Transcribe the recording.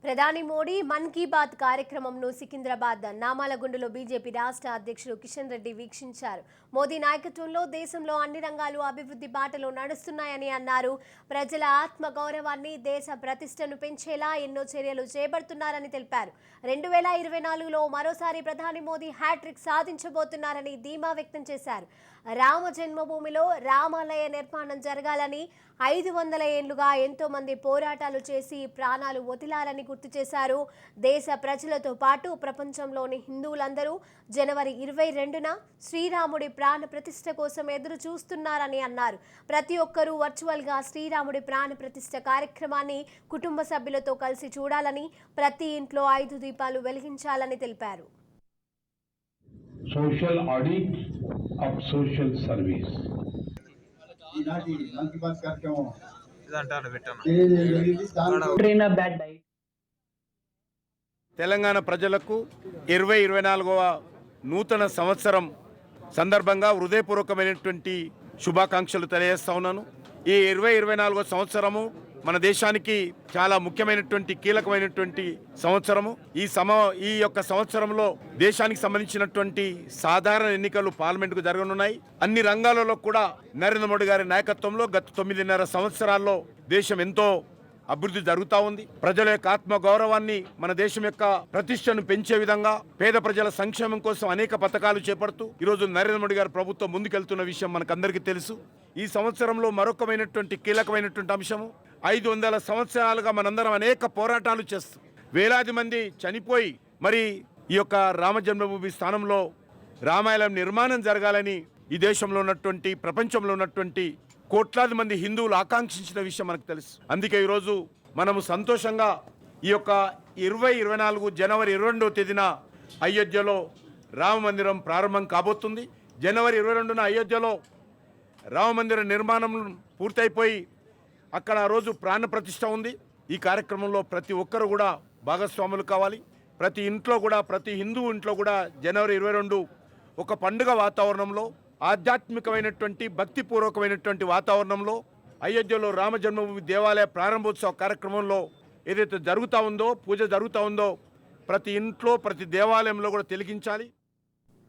ప్రధాని మోడీ మన్ కీ బాత్ కార్యక్రమంను సికింద్రాబాద్ నామాలగుండులో బీజేపీ రాష్ట్ర అధ్యక్షుడు కిషన్ రెడ్డి వీక్షించారు. మోదీ నాయకత్వంలో దేశంలో అన్ని రంగాలు అభివృద్ధి బాటలో నడుస్తున్నాయని అన్నారు. ప్రజల ఆత్మ గౌరవాన్ని, దేశ ప్రతిష్టను పెంచేలా ఎన్నో చర్యలు చేపడుతున్నారని తెలిపారు. 2024లో మరోసారి ప్రధాని మోదీ హ్యాట్రిక్ సాధించబోతున్నారని ధీమా వ్యక్తం చేశారు. రామ జన్మభూమిలో రామాలయ నిర్మాణం జరగాలని, 500 ఏళ్లుగా ఎంతో మంది పోరాటాలు చేసి ప్రాణాలు వదిలారని గుర్తు చేశారు. దేశ ప్రజలతో పాటు ప్రపంచంలోని హిందువులందరూ జనవరి 22న శ్రీరాముడి ప్రాణ ప్రతిష్ఠ కోసం ఎదురు చూస్తున్నారని అన్నారు. ప్రతి ఒక్కరూ వర్చువల్గా శ్రీరాముడి ప్రాణ ప్రతిష్ఠ కార్యక్రమాన్ని కుటుంబ సభ్యులతో కలిసి చూడాలని, ప్రతి ఇంట్లో 5 దీపాలు వెలిగించాలని తెలిపారు. Social audit of social service Telangana ప్రజలకు 2024వ నూతన సంవత్సరం సందర్భంగా హృదయపూర్వకమైనటువంటి శుభాకాంక్షలు తెలియజేస్తా ఉన్నాను. ఈ 2024వ సంవత్సరము మన దేశానికి చాలా ముఖ్యమైనటువంటి కీలకమైనటువంటి సంవత్సరము. ఈ యొక్క సంవత్సరంలో దేశానికి సంబంధించినటువంటి సాధారణ ఎన్నికలు పార్లమెంటుకు జరగనున్నాయి. అన్ని రంగాలలో కూడా నరేంద్ర మోడీ గారి నాయకత్వంలో గత 9.5 సంవత్సరాల్లో దేశం ఎంతో అభివృద్ధి జరుగుతూ ఉంది. ప్రజల యొక్క ఆత్మ గౌరవాన్ని, మన దేశం యొక్క ప్రతిష్టను పెంచే విధంగా పేద ప్రజల సంక్షేమం కోసం అనేక పథకాలు చేపడుతూ ఈరోజు నరేంద్ర మోడీ గారి ప్రభుత్వం ముందుకెళ్తున్న విషయం మనకందరికీ తెలుసు. ఈ సంవత్సరంలో మరొకమైనటువంటి కీలకమైనటువంటి అంశము, 500 సంవత్సరాలుగా మనందరం అనేక పోరాటాలు చేస్తూ వేలాది మంది చనిపోయి మరి ఈ యొక్క రామ జన్మభూమి స్థానంలో రామాలయం నిర్మాణం జరగాలని ఈ దేశంలో ఉన్నటువంటి, ప్రపంచంలో ఉన్నటువంటి కోట్లాది మంది హిందువులు ఆకాంక్షించిన విషయం మనకు తెలుసు. అందుకే ఈరోజు మనము సంతోషంగా ఈ యొక్క 2024 జనవరి 22వ తేదీన అయోధ్యలో రామ మందిరం ప్రారంభం కాబోతుంది. జనవరి 22న అయోధ్యలో రామ మందిర నిర్మాణం పూర్తయిపోయి అక్కడ ఆ రోజు ప్రాణ ప్రతిష్ఠ ఉంది. ఈ కార్యక్రమంలో ప్రతి ఒక్కరు కూడా భాగస్వాములు కావాలి. ప్రతి ఇంట్లో కూడా, ప్రతి హిందువు ఇంట్లో కూడా జనవరి 22 ఒక పండుగ వాతావరణంలో, ఆధ్యాత్మికమైనటువంటి భక్తిపూర్వకమైనటువంటి వాతావరణంలో అయోధ్యలో రామ జన్మభూమి దేవాలయ ప్రారంభోత్సవ కార్యక్రమంలో ఏదైతే జరుగుతూ ఉందో, పూజ జరుగుతూ ఉందో, ప్రతి ఇంట్లో, ప్రతి దేవాలయంలో కూడా తిలకించాలి.